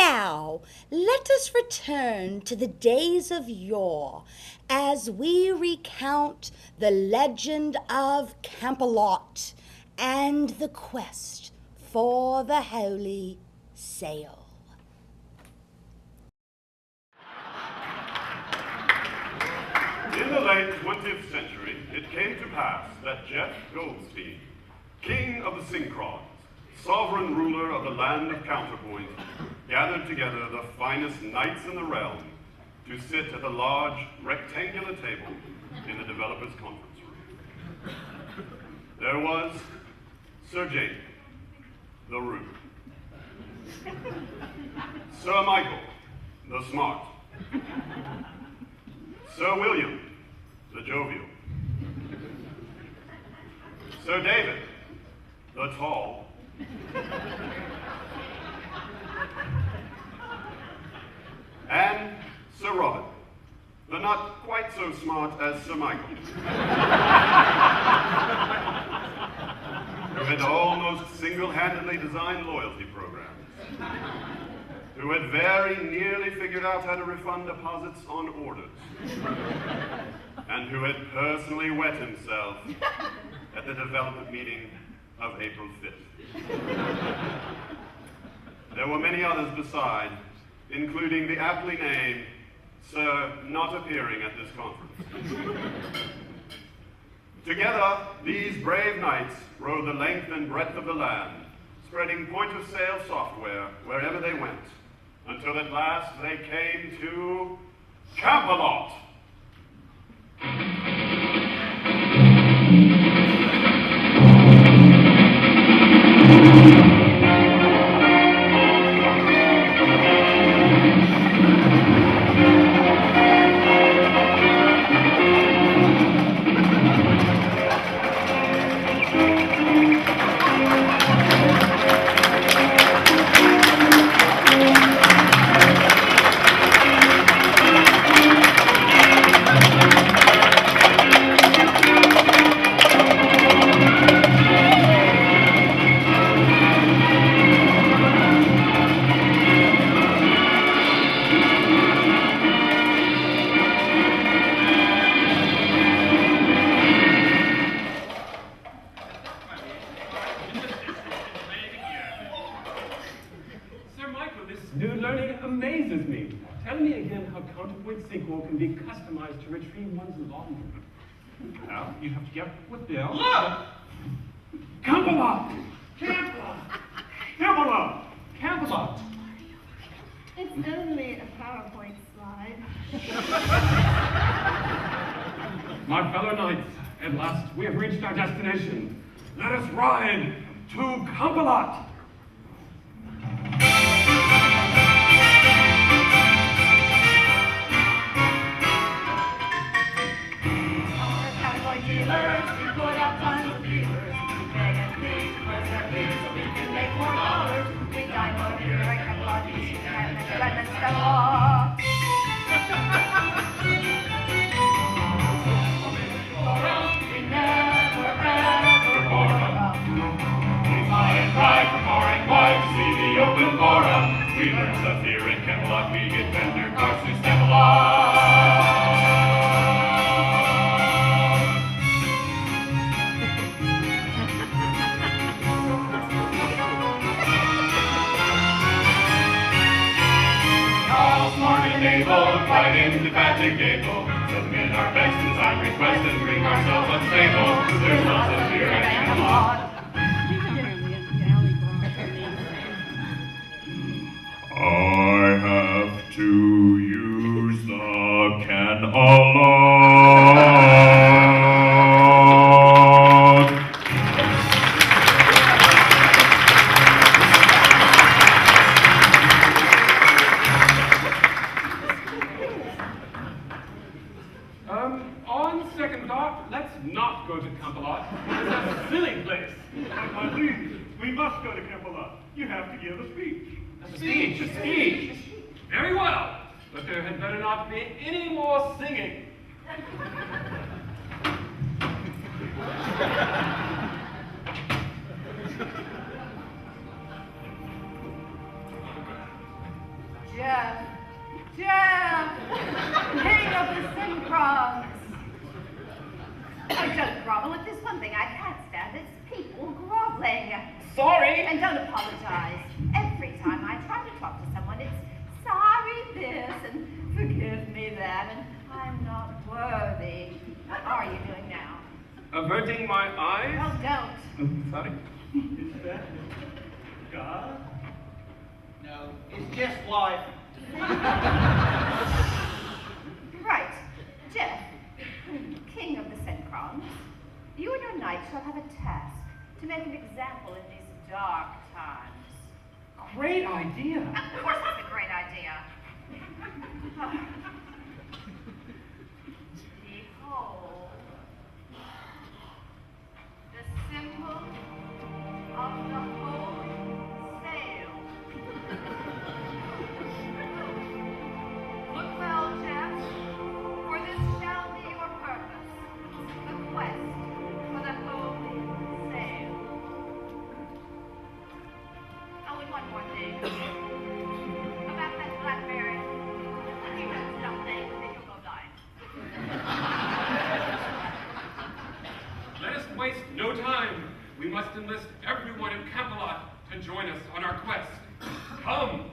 Now, let us return to the days of yore as we recount the legend of CAMPalot and the quest for the Holy Sail. In the late 20th century, it came to pass that Jeff Goldstein, king of the Synchronics, sovereign ruler of the land of Counterpoint, gathered together the finest knights in the realm to sit at a large rectangular table in the developers' conference room. There was Sir Jacob, the rude, Sir Michael, the smart, Sir William, the jovial, Sir David, the tall, and Sir Robert, the not quite so smart as Sir Michael, who had almost single-handedly designed loyalty programs, who had very nearly figured out how to refund deposits on orders, and who had personally wet himself at the development meeting of April 5th. There were many others beside, including the aptly named Sir Not Appearing at this conference. Together, these brave knights rode the length and breadth of the land, spreading point-of-sale software wherever they went, until at last they came to CAMPalot. Can be customized to retrieve one's laundry. Now, you have to get with Bill. Look! CAMPalot! CAMPalot! CAMPalot! CAMPalot! It's only a PowerPoint slide. My fellow knights, at last we have reached our destination. Let us ride to CAMPalot! Dealers, we put out tons of dealers. We beg and plead, plus our fees so we can make more dollars. We dine more beer at CAMPalot, we shoot and let's go off. We never ever bore up. We fly and cry for pouring wine to see the open forum. We learn stuff here in CAMPalot, we get vendor cards to step along. Quite indefatigable, submit our best design request and bring ourselves unstable. There's lots of beer at CAMPalot. I have to use the CAMPalot. On second thought, let's not go to CAMPalot. It's a silly place. We must go to CAMPalot. You have to give a speech. A speech, a speech. Very well, but there had better not be any more singing. Jeff. Jeff! King of the Synchronics. Oh, don't grovel. If there's one thing I can't stand, it's people groveling. Sorry. And don't apologize. Every time I try to talk to someone, it's sorry this and forgive me that, and I'm not worthy. What are you doing now? Averting my eyes? Oh, don't. Sorry? Is that God? No, it's just life. Right. Jeff, King of the Synchronics, you and your knight shall have a task to make an example in these dark times. Great idea. Of course it's a great idea. Behold, the symbol of the holy sail. Look well, Jeff, for this shall be your purpose, the quest for the holy sail. Oh, and one more thing. About that blackberry. If you don't stop things, then you'll go blind. Let us waste no time. We must enlist everyone in CAMPalot to join us on our quest. Come!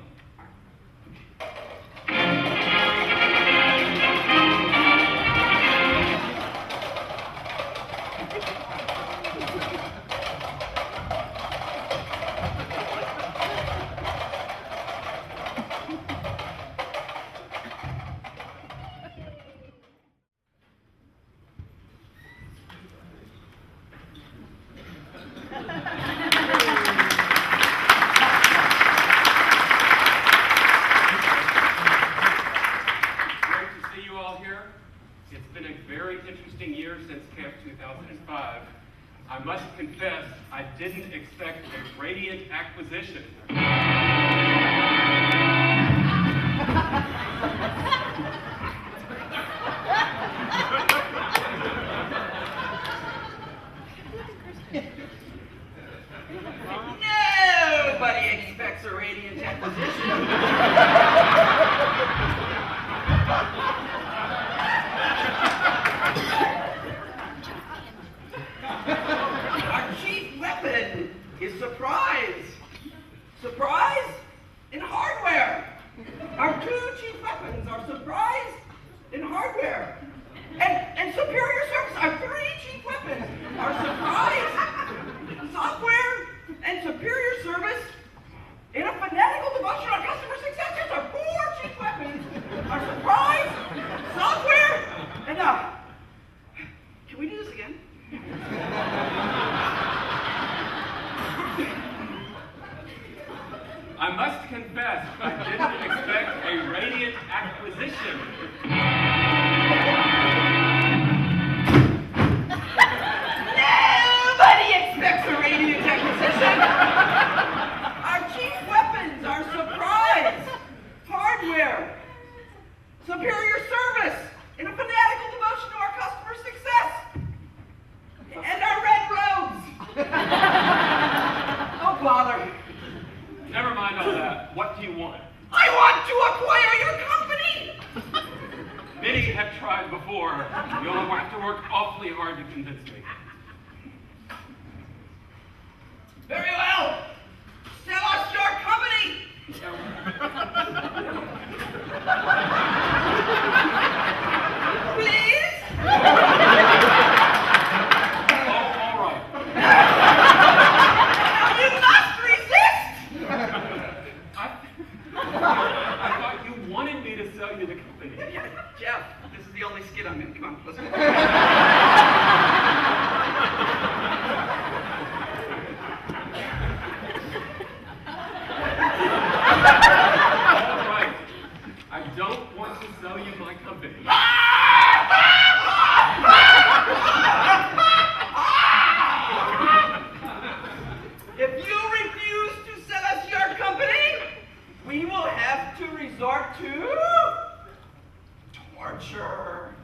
I must confess, I didn't expect a radiant acquisition. Nobody expects a radiant acquisition. Our chief weapon is surprise. Surprise in hardware. Our two chief weapons are surprise and hardware. And superior service. Our three chief weapons are surprise, software, and superior service in a fanatical devotion on customer success. Those are four chief weapons. Our surprise, software, and can we do this again? I must confess, I didn't expect a radiant acquisition. Nobody expects a radiant acquisition. Our chief weapons are surprise, hardware, superior service, and a fanatical devotion to our customer success, and our red robes. Oh, bother. Never mind all that. What do you want? I want to acquire your company. Many have tried before. You'll have to work awfully hard to convince me. Very well. Sell us your company. Please? All right. You must resist. I thought you wanted me to sell you the company. Jeff, this is the only skit I'm in. Come on, let's go. All right. I don't want to sell you my company. If you refuse to sell us your company, we will have to resort to torture.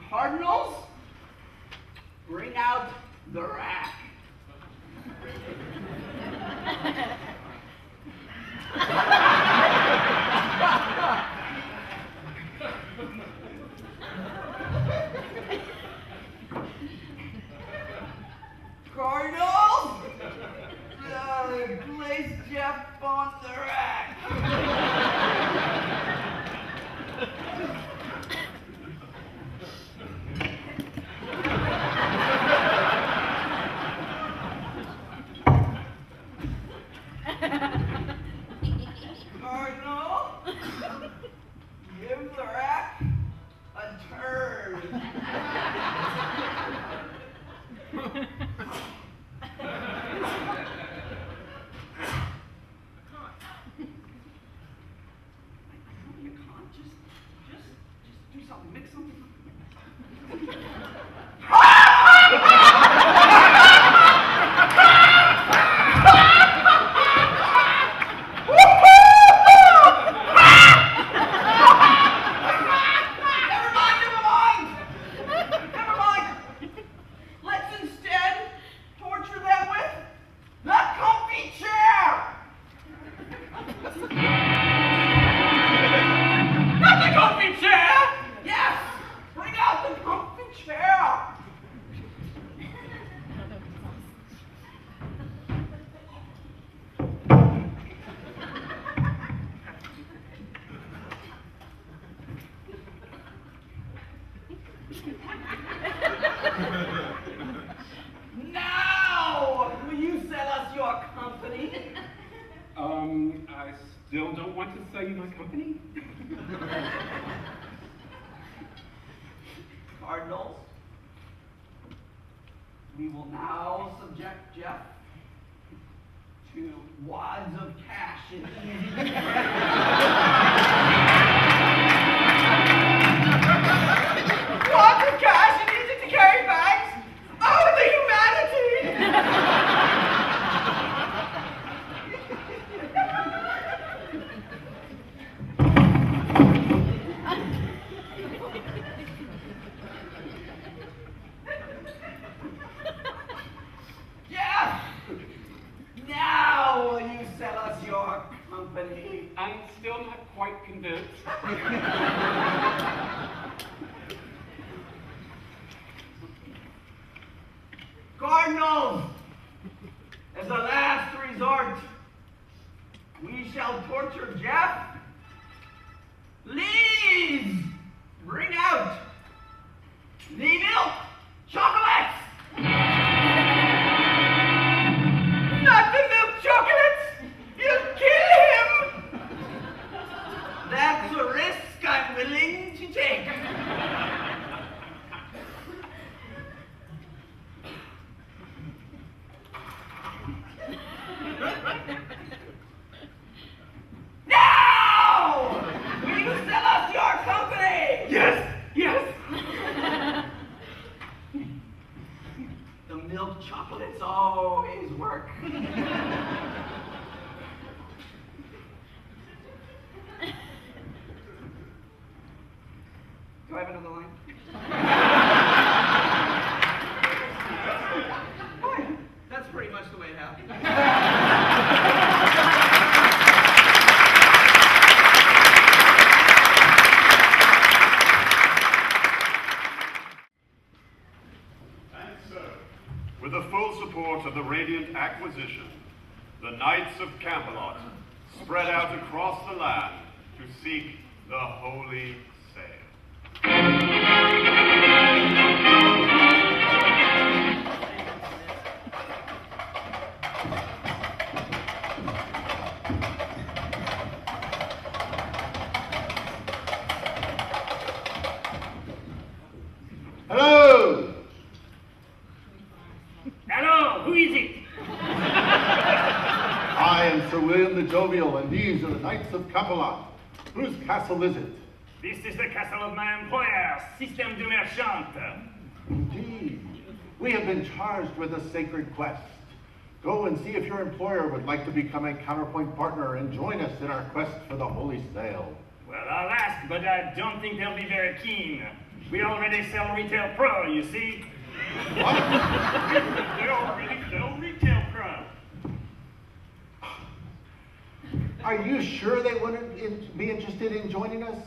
Cardinals, bring out the rack. Cardinals! Place Jeff on the rack. Cardinal, give the rack a turn. Just do something, make something. Never mind. Let's instead torture them with the comfy chair. Not the comfy chair! Yes! Bring out the comfy chair! Now, will you sell us your company? I still don't want to sell you my company. Cardinals, we will now subject Jeff to wads of cash in easy wads of cash in easy to carry bags? Oh, the humanity! Jeff! Now will you sell us your company? I'm still not quite convinced. Cardinals, as a last resort, we shall torture Jeff. Please bring out the milk chocolates. Not the milk chocolates. You'll kill him. That's a risk I'm willing to take. Now! Will you sell us your company? Yes, yes. The milk chocolates always work. Do I have another line? Oh, yeah. That's pretty much the way it happened. And so, with the full support of the Radiant Acquisition, the Knights of CAMPalot spread out across the land to seek the Holy Sail. Hello! Hello, who is it? I am Sir William the Jovial, and these are the Knights of CAMPalot. Whose castle is it? This is the castle of my employer, Système du Merchant. Indeed. We have been charged with a sacred quest. Go and see if your employer would like to become a counterpoint partner and join us in our quest for the Holy Sail. Well, I'll ask, but I don't think they'll be very keen. We already sell Retail Pro, you see. What? We already sell Retail Pro. Are you sure they wouldn't be interested in joining us?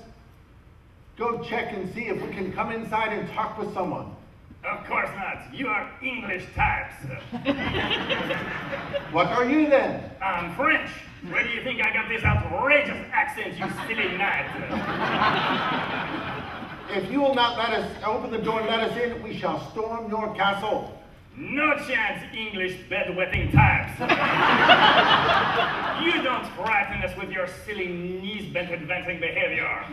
Go check and see if we can come inside and talk with someone. Of course not. You are English types. What are you then? I'm French. Where do you think I got this outrageous accent, you silly gnat? If you will not let us open the door and let us in, we shall storm your castle. No chance, English bedwetting types. You don't frighten us with your silly knees-bent advancing behavior.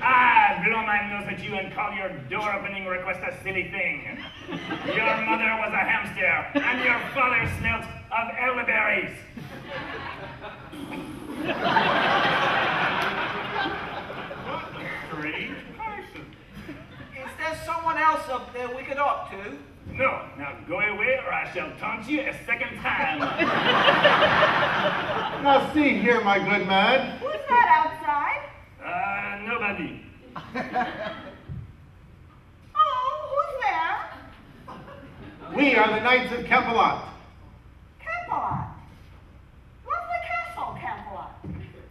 I blow my nose at you and call your door-opening request a silly thing. Your mother was a hamster, and your father smelt of elderberries. What a strange person. Is there someone else up there we could talk to? No, now go away or I shall taunt you a second time. Now see here, my good man. Who's that outside? Nobody. Oh, who's there? We are the Knights of CAMPalot. CAMPalot. Lovely castle, CAMPalot.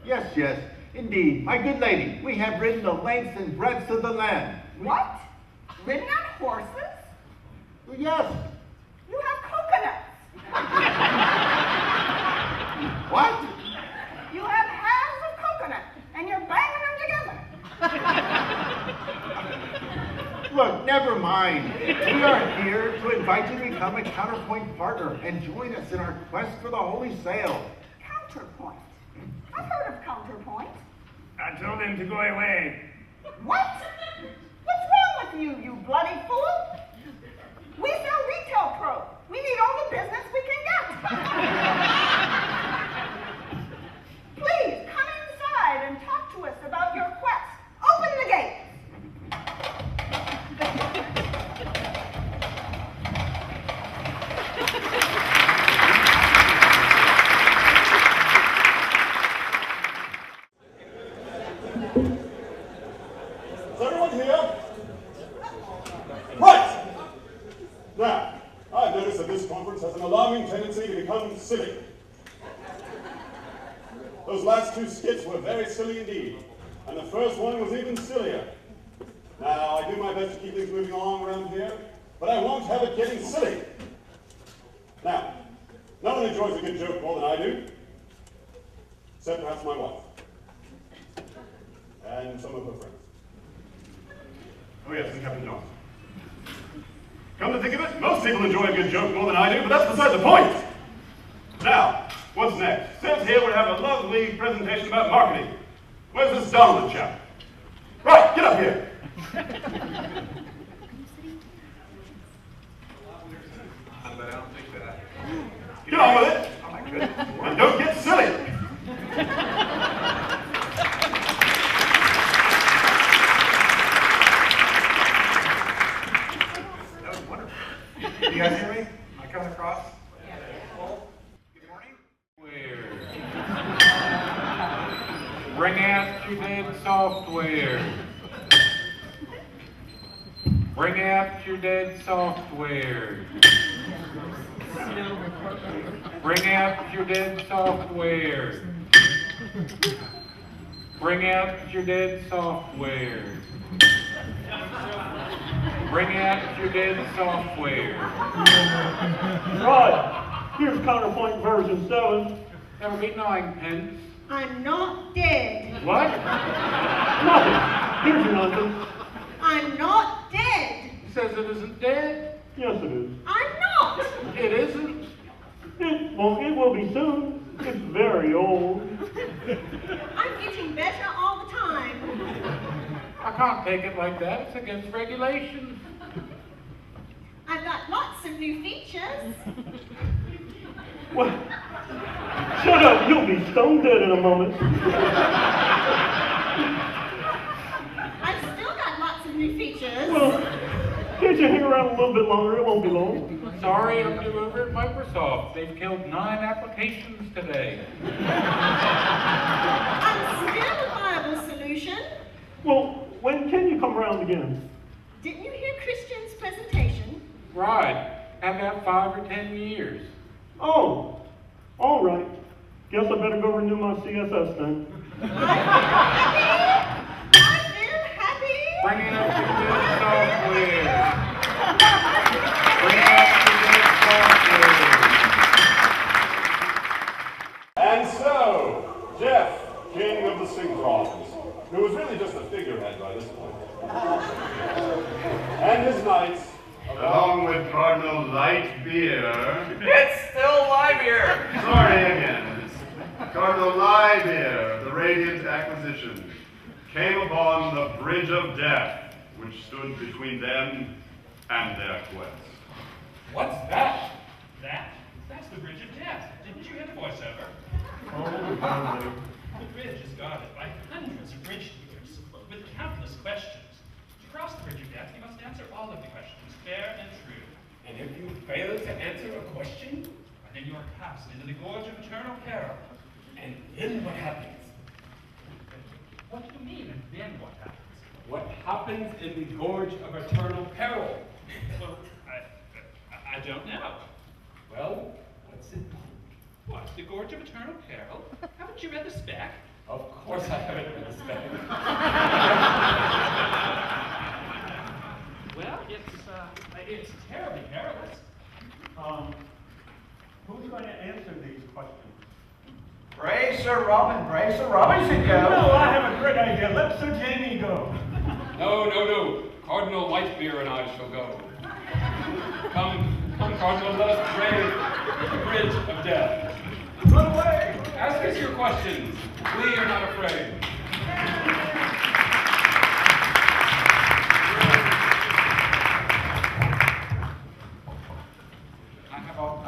Yes, yes, indeed. My good lady, we have ridden the lengths and breadths of the land. What? Ridden on horses? Yes. You have coconuts. What? You have halves of coconut, and you're banging them together. Look, never mind. We are here to invite you to become a counterpoint partner and join us in our quest for the holy sail. Counterpoint. I've heard of counterpoint. I told him to go away. What? What's wrong with you, you bloody fool? We sell retail pro. We need all the business we can get. Please, come inside and talk to us about your quest. Open the gate. Is everyone here? Right! Now, I've noticed that this conference has an alarming tendency to become silly. Those last two skits were very silly indeed, and the first one was even sillier. Now, I do my best to keep things moving along around here, but I won't have it getting silly. Now, no one enjoys a good joke more than I do, except perhaps my wife, and some of her friends. Oh yes, and Captain Johnson. Come to think of it, most people enjoy a good joke more than I do, but that's beside the point. Now, what's next? Says here we have a lovely presentation about marketing. Where's this Donovan chap? Right, get up here. But I don't think that. Get on with it. Oh my goodness. And don't get silly. That was wonderful. You guys hear me? Am I coming across? Good morning. Bring out your dead software. Bring out your dead software. Bring out your dead software. Bring out your dead software. Bring out your dead software. Right, here's counterpoint version 7. That'll be 9 pence. I'm not dead. What? Nothing. Here's your nonsense. I'm not dead. He says it isn't dead. Yes, it is. I'm not. It isn't. It will be soon. It's very old. I'm getting better all the time. I can't take it like that. It's against regulations. I've got lots of new features. Well, shut up. You'll be stone dead in a moment. I've still got lots of new features. Well, can't you hang around a little bit longer? It won't be long. Sorry, I'm new over at Microsoft. They've killed 9 applications today. I'm still a viable solution. Well, when can you come around again? Didn't you hear Christian's presentation? Right. How about 5 or 10 years? Oh, all right. Guess I better go renew my CSS then. I've been happy. Bringing up your good software. It's still live here. Sorry again. Cardinal Livebeer, the Radiant Acquisition, came upon the Bridge of Death, which stood between them and their quest. What's that? That's the Bridge of Death. Didn't you hear the voiceover? The bridge is guarded by hundreds of bridge keepers with countless questions. To cross the Bridge of Death, you must answer all of the questions, fair and true. And if you fail to answer a question, Then you are cast into the Gorge of Eternal Peril. and then what happens? What do you mean, and then what happens? What happens in the Gorge of Eternal Peril? Well, I don't know. Well, what's it? What, the Gorge of Eternal Peril? Haven't you read the spec? Of course I haven't read the spec. Well, it's terribly perilous. Who's going to answer these questions? Brave Sir Robin should go. No, I have a great idea. Let Sir Jamie go. No. Cardinal Lightbeer and I shall go. Come, Cardinal, let us brave the Bridge of Death. Run away! Ask us your questions. We are not afraid.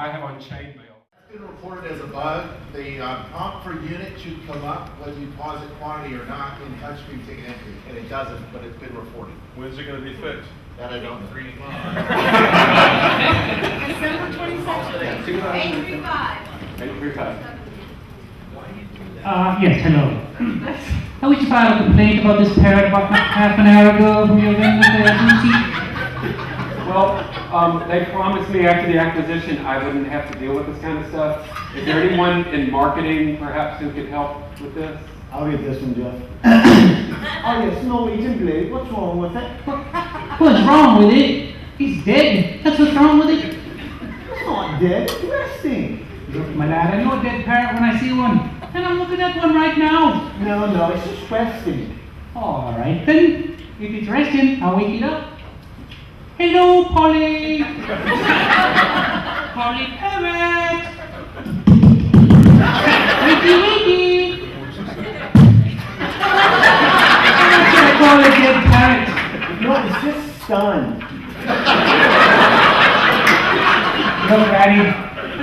I have on chainmail. It's been reported as a bug. The prompt per unit should come up whether you deposit quantity or not in touchscreen ticket entry, and it doesn't, but it's been reported. When's it going to be fixed? That I don't know. December 22nd, 835. Yes, hello. I wish to file a complaint about this parrot about half an hour ago from your vendor agency. Well, they promised me after the acquisition I wouldn't have to deal with this kind of stuff. Is there anyone in marketing, perhaps, who could help with this? I'll get this one, Jeff. Oh, yes, Norwegian blade. What's wrong with it? What's wrong with it? He's dead. That's what's wrong with it. It's not dead. It's resting. Look, my lad, I know a dead parrot when I see one. And I'm looking at one right now. No, it's just resting. All right, then. If it's resting, I'll wake it up. Hello, Polly. Polly Parrot. Wakey. What should I call a dead parrot? No, it's just stunned. Look, Ratty, I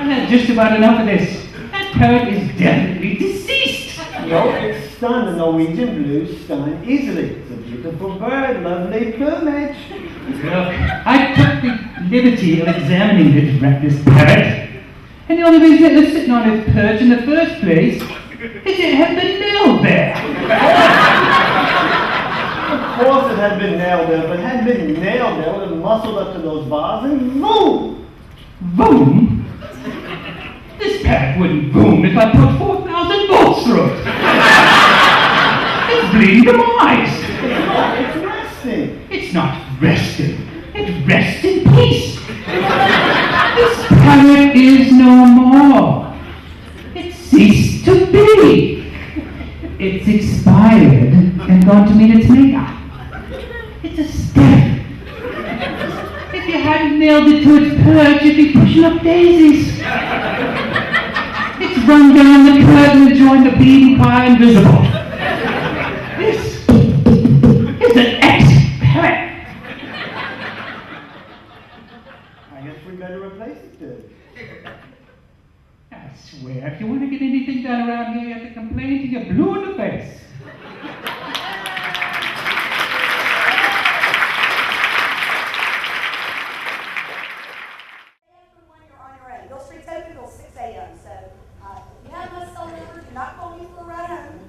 had just about enough of this. That parrot is definitely deceased. No, it's stunned. The Norwegian blue stun easily. It's a beautiful bird, lovely plumage. Look, I took the liberty of examining this parrot, and the only reason it was sitting on its perch in the first place is it had been nailed there. Of course it had been nailed there. If it hadn't been nailed there, it would have muscled up to those bars and boom! Boom? This parrot wouldn't boom if I put 4,000 volts through it. It's bleeding demise. It's resting. It's not resting. It rests in peace. This parrot is no more. It ceased to be. It's expired and gone to meet its maker. It's a step. If you hadn't nailed it to its perch, you'd be pushing up daisies. It's run down the curtain and joined the beating choir invisible. This is an ex-parrot. I guess we better replace it then. I swear, if you want to get anything done around here, you have to complain till you're blue in the face. Your street's open until 6 a.m. So if you have my cell number, do not call me for a ride home.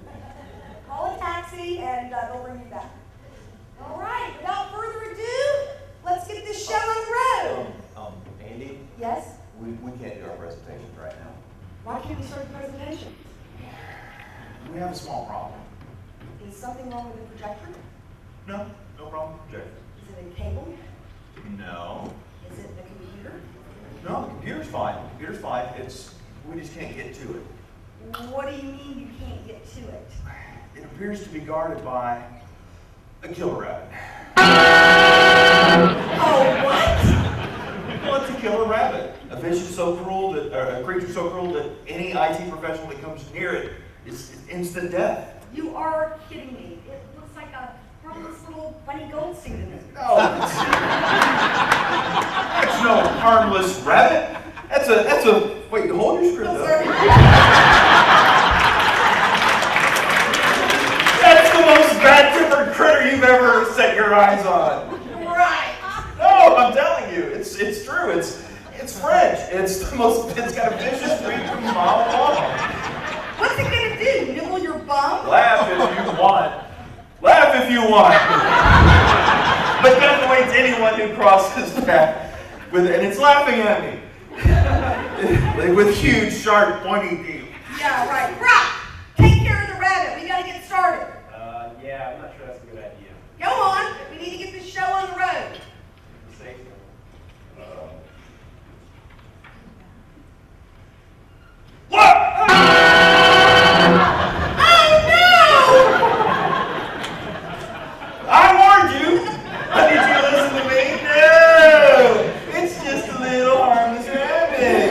Call a taxi and they'll bring you back. All right, without further ado, let's get this show on the road. Andy? Yes? We can't do our presentations right now. Why can't we start the presentation? We have a small problem. Is something wrong with the projector? No problem. Projector. Is it a cable? No. Is it the computer? No, the computer's fine. The computer's fine. We just can't get to it. What do you mean you can't get to it? It appears to be guarded by a killer rabbit. Oh, what? Well, it's a killer rabbit. A fish is so cruel that, or a creature so cruel that any IT professional that comes near it is instant death. You are kidding me. It looks like a harmless little bunny Goldstein to me. No, that's no harmless rabbit. That's a, wait, hold your script up. That's the most bad-tempered critter you've ever set your eyes on. Right. No, I'm telling you, it's true. It's French. It's got a vicious streak from a mile long. What's it gonna do? Nibble your bum? Laugh if you want. Laugh if you want. But don't wait to anyone who crosses path with it, and it's laughing at me. With huge, sharp, pointy teeth. Yeah, right. Brock, take care of the rabbit. We gotta get started. Yeah, I'm not sure that's a good idea. Go on. We need to get this show on the road. Say so. What? Oh no! I warned you! Did you listen to me? No! It's just a little harmless rabbit.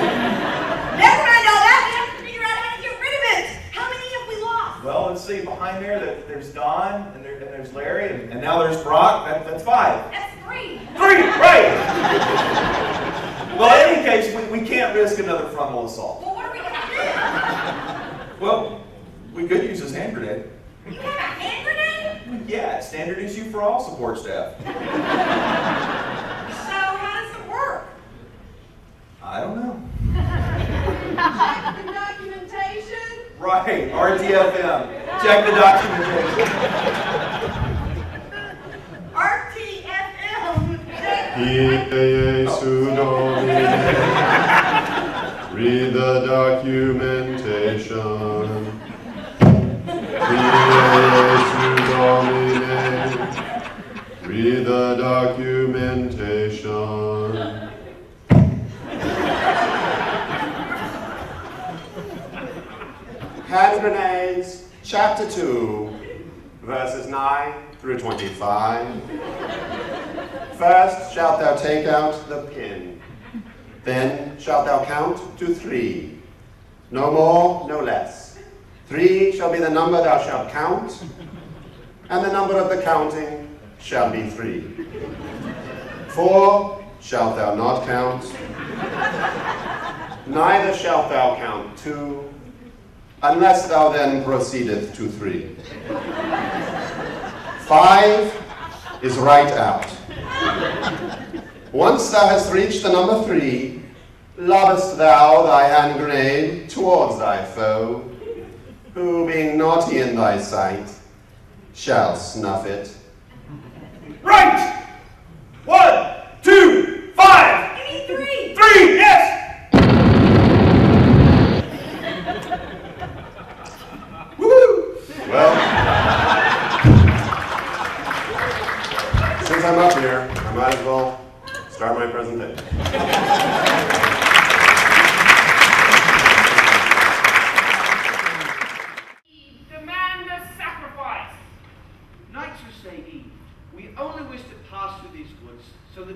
Never mind all that. We have to figure out how to get rid of it. How many have we lost? Well, let's see. Behind there, there's Don, and there's Larry, and now there's Brock. That's 5. That's 3. 3, right! Well, in any case, we can't risk another frontal assault. Well, what are we gonna do? Well, we could use this hand grenade. You have a hand grenade? Yeah, it's standard issue for all support staff. So how does it work? I don't know. Check the documentation. Right, RTFM. Check the documentation. RTFM. Read the documentation. Read the documentation. Hand grenades, chapter 2, verses 9 through 25. First shalt thou take out the pin. Then shalt thou count to 3. No more, no less. 3 shall be the number thou shalt count, and the number of the counting shall be 3. 4 shalt thou not count. Neither shalt thou count 2, unless thou then proceedeth to 3. 5 is right out. Once thou hast reached the number 3, lobbest thou thy hand grenade towards thy foe, who, being naughty in thy sight, shall snuff it. Right! 1, 2, 5! You need 3! 3, yes! Woohoo! Well, since I'm up here, I might as well start my presentation. Demand a sacrifice. Knights who say Eve, we only wish to pass through these woods so that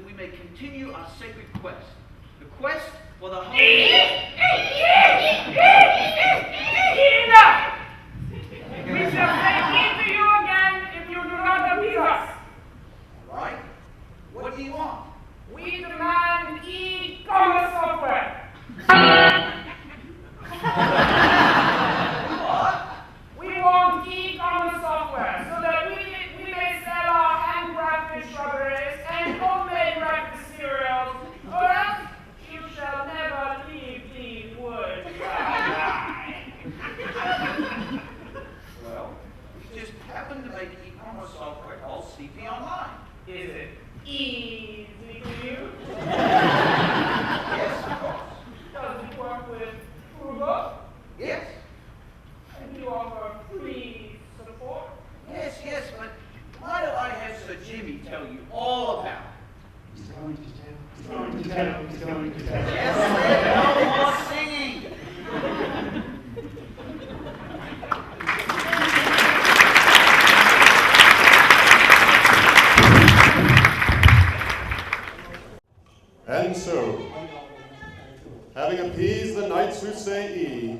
these the knights who say E,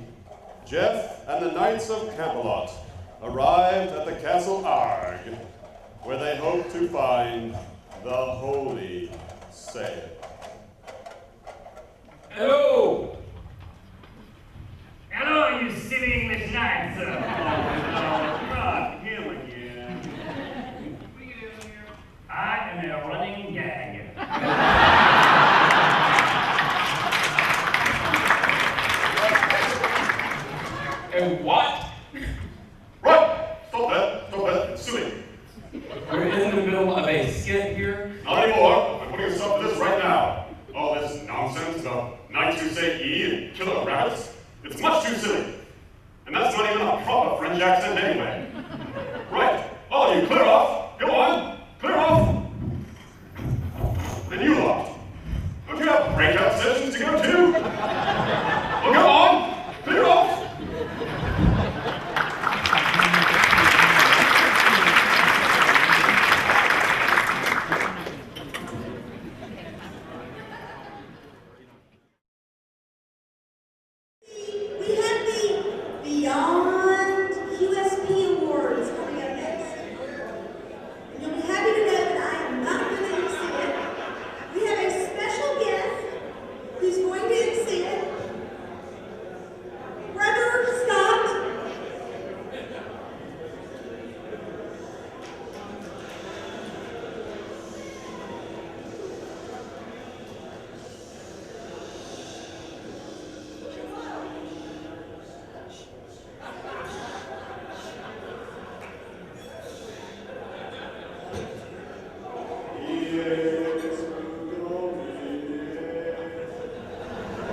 Jeff and the knights of CAMPalot arrived at the Castle Arg, where they hope to find the Holy Say. Hello! Hello, you silly English knights! Not him again. What are you doing here? I am a running gag. And what? Right! Stop that! Stop that! It's silly. We're in the middle of a skit here. Not anymore. I'm putting a stop to this right now. All this nonsense about knights who say E and killer rabbits. It's much too silly. And that's not even a proper French accent anyway. Right. All of you, clear off. Go on. Clear off. And you lot. Don't you have breakout sessions to go to? Well, go on. Clear off. We have the Beyond QSP Awards coming up next. And you'll be happy to know that I am not going to MC it. We have a special guest who's going to MC it. Brother Scott.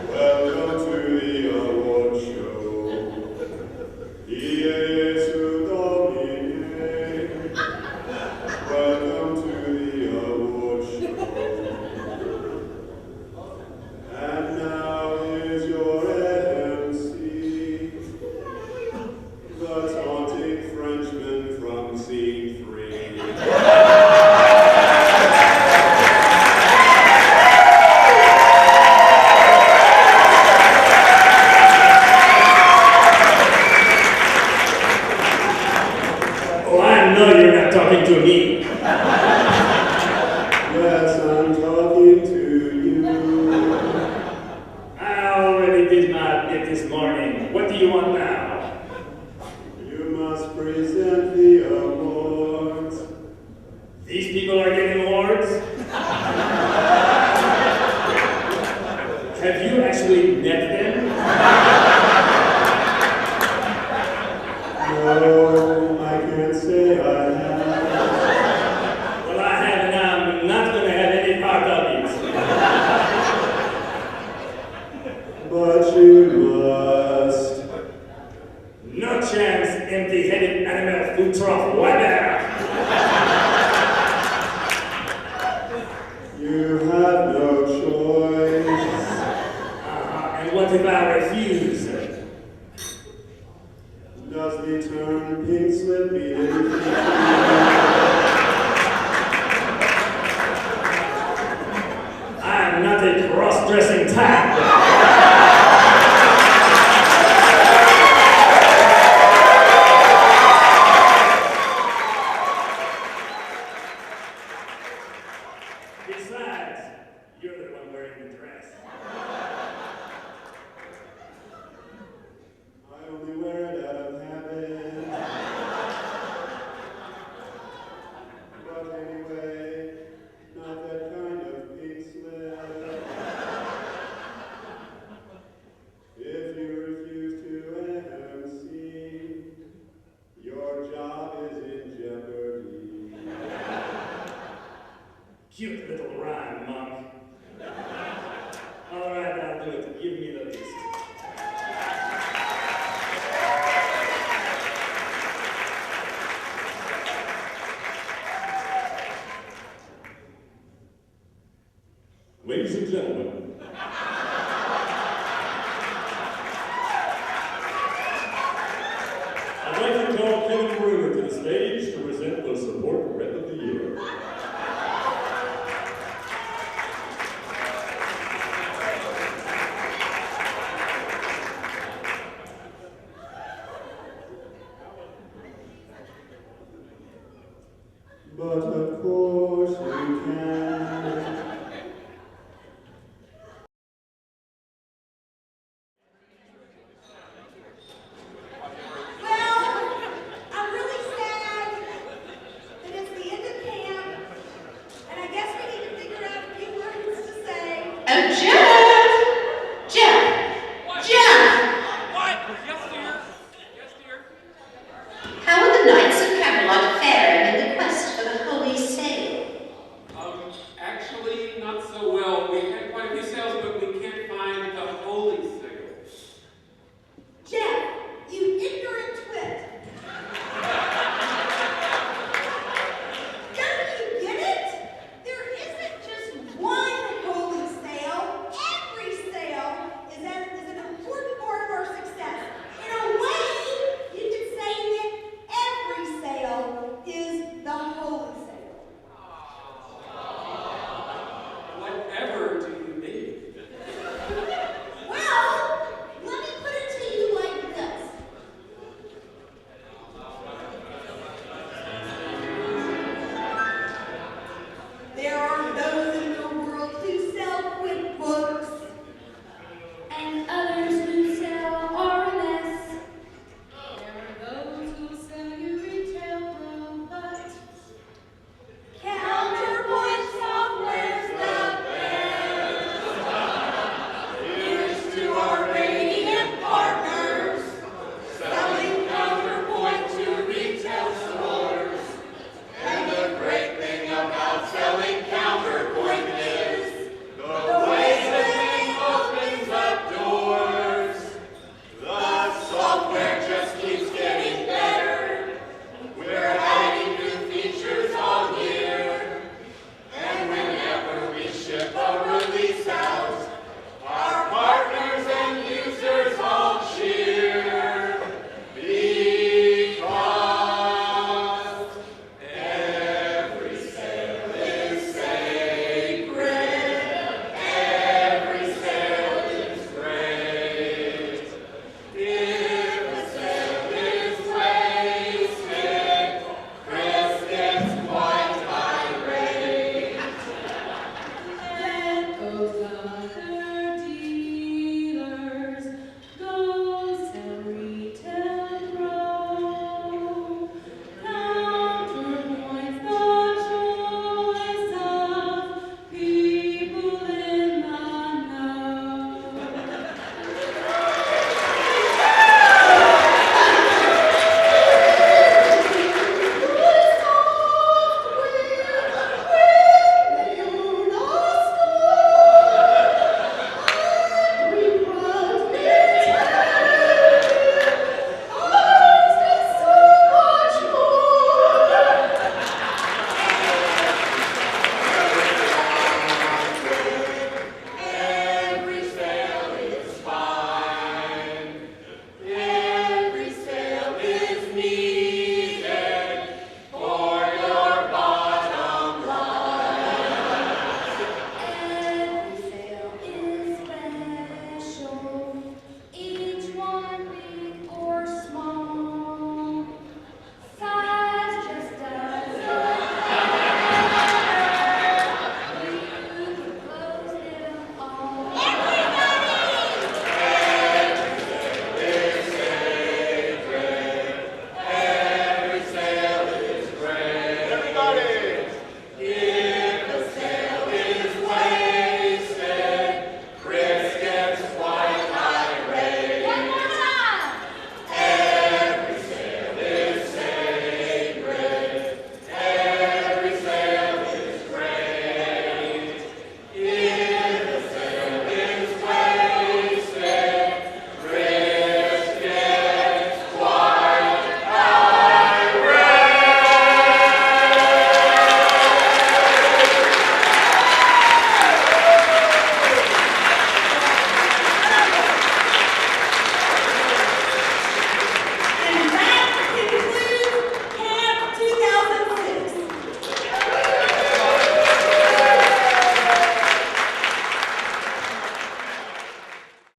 Welcome to the award show. Jesu Domine. Welcome to the award show. And now here's your MC, the taunting Frenchman from scene 3. Oh, I know you're not talking to me. Yes, I'm talking to you. I already did my bit this morning. What do you want now? You must present the awards. These people are getting awards? Have you actually met them? No, I can't say I have. Well, I have, and I'm not going to have any part of it. But you must. No chance, empty-headed animal food trough. Why there? You have no choice. And what if I refuse? Does the term pink slip mean anything? I'm not a cross-dressing type. Besides, you're the one wearing the dress. I only wear it out of habit. But anyway, not that kind of pink slip. If you refuse to MC, your job is in jeopardy. Cute little rhyme, Monk. All right, I'll do it. Give me the list. Ladies and gentlemen, I'd like to call Kevin Bruner to the stage to present the Support Rep of the Year.